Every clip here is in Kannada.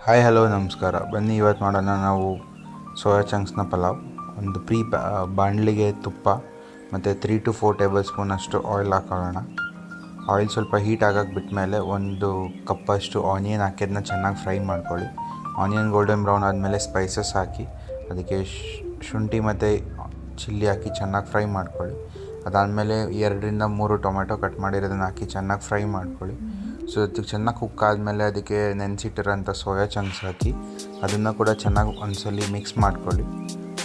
ಹಾಯ್ ಹಲೋ ನಮಸ್ಕಾರ. ಬನ್ನಿ ಇವತ್ತು ಮಾಡೋಣ ನಾವು ಸೋಯಾ ಚಂಕ್ಸ್ನ ಪಲಾವ್. ಒಂದು ಬಾಣಲಿಗೆ ತುಪ್ಪ ಮತ್ತು 3 to 4 ಟೇಬಲ್ ಸ್ಪೂನಷ್ಟು ಆಯಿಲ್ ಹಾಕೊಳ್ಳೋಣ. ಆಯಿಲ್ ಸ್ವಲ್ಪ ಹೀಟ್ ಆಗಕ್ಕೆ ಬಿಟ್ಮೇಲೆ 1 ಕಪ್ಪಷ್ಟು ಆನಿಯನ್ ಹಾಕಿ ಅದನ್ನ ಚೆನ್ನಾಗಿ ಫ್ರೈ ಮಾಡ್ಕೊಳ್ಳಿ. ಆನಿಯನ್ ಗೋಲ್ಡನ್ ಬ್ರೌನ್ ಆದಮೇಲೆ ಸ್ಪೈಸಸ್ ಹಾಕಿ ಅದಕ್ಕೆ ಶುಂಠಿ ಮತ್ತು ಚಿಲ್ಲಿ ಹಾಕಿ ಚೆನ್ನಾಗಿ ಫ್ರೈ ಮಾಡ್ಕೊಳ್ಳಿ. ಅದಾದಮೇಲೆ 2 to 3 ಟೊಮೆಟೊ ಕಟ್ ಮಾಡಿರೋದನ್ನು ಹಾಕಿ ಚೆನ್ನಾಗಿ ಫ್ರೈ ಮಾಡ್ಕೊಳ್ಳಿ. ಸೊ ಅದಕ್ಕೆ ಚೆನ್ನಾಗಿ ಕುಕ್ ಆದಮೇಲೆ ಅದಕ್ಕೆ ನೆನೆಸಿಟ್ಟಿರೋಂಥ ಸೋಯಾ ಚಂಕ್ಸ್ ಹಾಕಿ ಅದನ್ನು ಕೂಡ ಚೆನ್ನಾಗಿ ಒಂದ್ಸಲಿ ಮಿಕ್ಸ್ ಮಾಡ್ಕೊಳ್ಳಿ.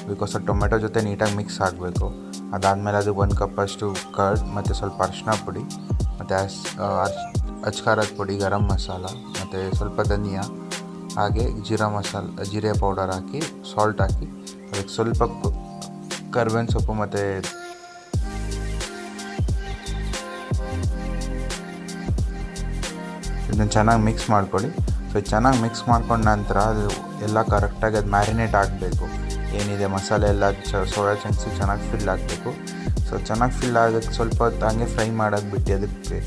ಬಿಕಾಸ್ ಆ ಟೊಮೆಟೊ ಜೊತೆ ನೀಟಾಗಿ ಮಿಕ್ಸ್ ಆಗಬೇಕು. ಅದಾದಮೇಲೆ ಅದು 1 ಕಪ್ಪಷ್ಟು ಕರ್ಡ್ ಮತ್ತು ಸ್ವಲ್ಪ ಅರಿಶಿನ ಪುಡಿ ಮತ್ತು ಅಚ್ಕಾರದ ಪುಡಿ, ಗರಂ ಮಸಾಲ ಮತ್ತು ಸ್ವಲ್ಪ ಧನಿಯಾ, ಹಾಗೆ ಜೀರೆ ಪೌಡರ್ ಹಾಕಿ ಸಾಲ್ಟ್ ಹಾಕಿ ಅದಕ್ಕೆ ಸ್ವಲ್ಪ ಕರ್ಬೇವಿನ ಸೊಪ್ಪು ಮತ್ತು ಇದನ್ನು ಚೆನ್ನಾಗಿ ಮಿಕ್ಸ್ ಮಾಡ್ಕೊಳ್ಳಿ. ಸೊ ಚೆನ್ನಾಗಿ ಮಿಕ್ಸ್ ಮಾಡ್ಕೊಂಡ ನಂತರ ಅದು ಎಲ್ಲ ಕರೆಕ್ಟಾಗಿ ಅದು ಮ್ಯಾರಿನೇಟ್ ಆಗಬೇಕು. ಏನಿದೆ ಮಸಾಲೆ ಎಲ್ಲ ಸೋಯಾ ಚಂಕ್ಸಿಗೆ ಚೆನ್ನಾಗಿ ಫಿಲ್ ಆಗಬೇಕು. ಸೊ ಚೆನ್ನಾಗಿ ಫಿಲ್ ಆಗೋಕ್ಕೆ ಸ್ವಲ್ಪ ಹೊತ್ತು ಹಂಗೆ ಫ್ರೈ ಮಾಡೋಕ್ಕೆ ಬಿಟ್ಟು ಅದಕ್ಕೆ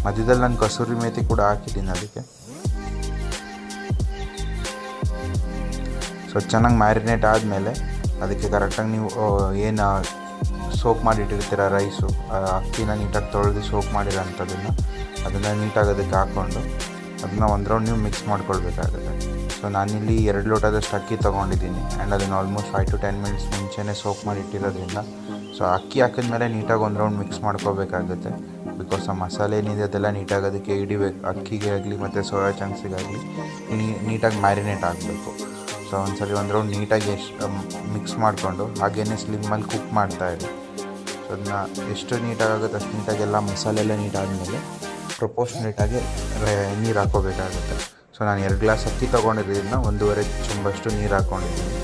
ಮಧ್ಯದಲ್ಲಿ ನಾನು ಕಸೂರಿ ಮೇಥಿ ಕೂಡ ಹಾಕಿದ್ದೀನಿ ಅದಕ್ಕೆ. ಸೊ ಚೆನ್ನಾಗಿ ಮ್ಯಾರಿನೇಟ್ ಆದಮೇಲೆ ಅದಕ್ಕೆ ಕರೆಕ್ಟಾಗಿ ನೀವು ಏನು ಸೋಕ್ ಮಾಡಿಟ್ಟಿರ್ತೀರ ರೈಸು, ಅಕ್ಕಿನ ನೀಟಾಗಿ ತೊಳೆದು ಸೋಕ್ ಅದನ್ನು ನೀಟಾಗಿ ಅದಕ್ಕೆ ಹಾಕ್ಕೊಂಡು ಅದನ್ನು ಒಂದು ರೌಂಡ್ ನೀವು ಮಿಕ್ಸ್ ಮಾಡ್ಕೊಳ್ಬೇಕಾಗುತ್ತೆ. ಸೊ ನಾನಿಲ್ಲಿ 2 ಲೋಟದಷ್ಟು ಅಕ್ಕಿ ತೊಗೊಂಡಿದ್ದೀನಿ ಆ್ಯಂಡ್ ಅದನ್ನು ಆಲ್ಮೋಸ್ಟ್ 5 to 10 minutes ಮುಂಚೆನೇ ಸೋಕ್ ಮಾಡಿ ಇಟ್ಟಿರೋದ್ರಿಂದ ಸೊ ಅಕ್ಕಿ ಹಾಕಿದ್ಮೇಲೆ ನೀಟಾಗಿ ಒಂದು ರೌಂಡ್ ಮಿಕ್ಸ್ ಮಾಡ್ಕೋಬೇಕಾಗುತ್ತೆ. ಬಿಕಾಸ್ ಆ ಮಸಾಲೆ ಏನಿದೆ ಅದೆಲ್ಲ ನೀಟಾಗಿ ಅದಕ್ಕೆ ಹಿಡಿಬೇಕು. ಅಕ್ಕಿಗೆ ಆಗಲಿ ಮತ್ತು ಸೋಯಾ ಚಂಕ್ಸಿಗಾಗಲಿ ನೀಟಾಗಿ ಮ್ಯಾರಿನೇಟ್ ಆಗಬೇಕು. ಸೊ ಒಂದ್ಸಲಿ ಒಂದು ರೌಂಡ್ ನೀಟಾಗಿ ಮಿಕ್ಸ್ ಮಾಡಿಕೊಂಡು ಹಾಗೇ ಸ್ಲಿಮ್ಮಲ್ಲಿ ಕುಕ್ ಮಾಡ್ತಾಯಿರಿ. ಸೊ ಅದನ್ನ ಎಷ್ಟು ನೀಟಾಗುತ್ತೆ ಅಷ್ಟು ನೀಟಾಗಿ ಎಲ್ಲ ಮಸಾಲೆ ಎಲ್ಲ ನೀಟಾದಮೇಲೆ ಪ್ರಪೋರ್ಷನೇಟಾಗಿ ನೀರು ಹಾಕ್ಕೋಬೇಕಾಗುತ್ತೆ. ಸೊ ನಾನು 2 ಗ್ಲಾಸ್ ಅಕ್ಕಿ ತೊಗೊಂಡಿರೋದ್ರಿಂದ 1.5 ಚಮಚಷ್ಟು ನೀರು ಹಾಕ್ಕೊಂಡಿದ್ದೀನಿ.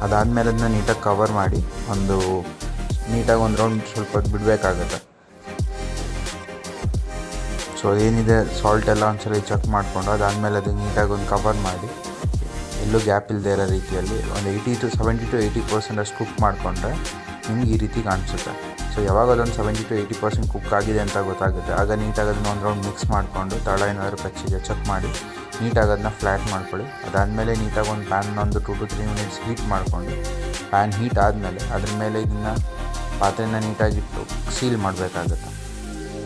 ಅದಾದಮೇಲೆ ಅದನ್ನ ನೀಟಾಗಿ ಕವರ್ ಮಾಡಿ ನೀಟಾಗಿ ಒಂದು ರೌಂಡ್ ಸ್ವಲ್ಪ ಹೊತ್ತು ಬಿಡಬೇಕಾಗುತ್ತೆ. ಸೊ ಏನಿದೆ ಸಾಲ್ಟ್ ಎಲ್ಲ ಒಂದ್ಸಲ ಚೆಕ್ ಮಾಡಿಕೊಂಡು ಅದಾದಮೇಲೆ ಅದು ನೀಟಾಗಿ ಒಂದು ಕವರ್ ಮಾಡಿ ಎಲ್ಲೂ ಗ್ಯಾಪ್ ಇಲ್ಲದೆ ಇರೋ ರೀತಿಯಲ್ಲಿ ಒಂದು 70 to 80% ಅಷ್ಟು ಕುಕ್ ಮಾಡಿಕೊಂಡ್ರೆ ನಿಮ್ಗೆ ಈ ರೀತಿ ಕಾಣಿಸುತ್ತೆ. ಸೊ ಯಾವಾಗ ಅದೊಂದು 70 to 80% ಕುಕ್ ಆಗಿದೆ ಅಂತ ಗೊತ್ತಾಗುತ್ತೆ, ಆಗ ನೀಟಾಗಿ ಅದನ್ನ ಒಂದು ರೌಂಡ್ ಮಿಕ್ಸ್ ಮಾಡಿಕೊಂಡು ತಳ ಏನಾದರೂ ಕಚ್ಚಿಗೆ ಚೆಕ್ ಮಾಡಿ ನೀಟಾಗಿ ಅದನ್ನ ಫ್ಲ್ಯಾಟ್ ಮಾಡ್ಕೊಳ್ಳಿ. ಅದಾದಮೇಲೆ ನೀಟಾಗಿ ಒಂದು ಪ್ಯಾನ್ 2 to 3 minutes ಹೀಟ್ ಮಾಡಿಕೊಂಡು ಪ್ಯಾನ್ ಹೀಟ್ ಆದಮೇಲೆ ಅದ್ರ ಮೇಲೆ ಇದನ್ನು ಪಾತ್ರೆನ ನೀಟಾಗಿಟ್ಟು ಸೀಲ್ ಮಾಡಬೇಕಾಗುತ್ತೆ.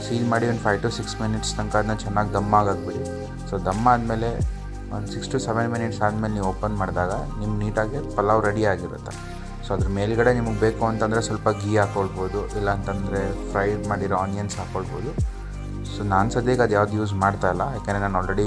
ಸೀಲ್ ಮಾಡಿ ಒಂದು 5 to 6 minutes ತನಕ ಅದನ್ನ ಚೆನ್ನಾಗಿ ದಮ್ ಆಗಕ್ಬಿಡಿ. ಸೊ ದಮ್ ಆದಮೇಲೆ ಒಂದು 6 to 7 minutes ಆದಮೇಲೆ ನೀವು ಓಪನ್ ಮಾಡಿದಾಗ ನಿಮ್ಗೆ ನೀಟಾಗಿ ಪಲಾವ್ ರೆಡಿ ಆಗಿರುತ್ತೆ. ಸೊ ಅದ್ರ ಮೇಲ್ಗಡೆ ನಿಮಗೆ ಬೇಕು ಅಂತಂದರೆ ಸ್ವಲ್ಪ ಗೀ ಹಾಕ್ಕೊಳ್ಬೋದು, ಇಲ್ಲ ಅಂತಂದರೆ ಫ್ರೈಡ್ ಮಾಡಿರೋ ಆನಿಯನ್ಸ್ ಹಾಕ್ಕೊಳ್ಬೋದು. ಸೊ ನಾನು ಸದ್ಯಕ್ಕೆ ಅದು ಯಾವ್ದು ಯೂಸ್ ಮಾಡ್ತಾಯಿಲ್ಲ, ಯಾಕೆಂದರೆ ನಾನು ಆಲ್ರೆಡಿ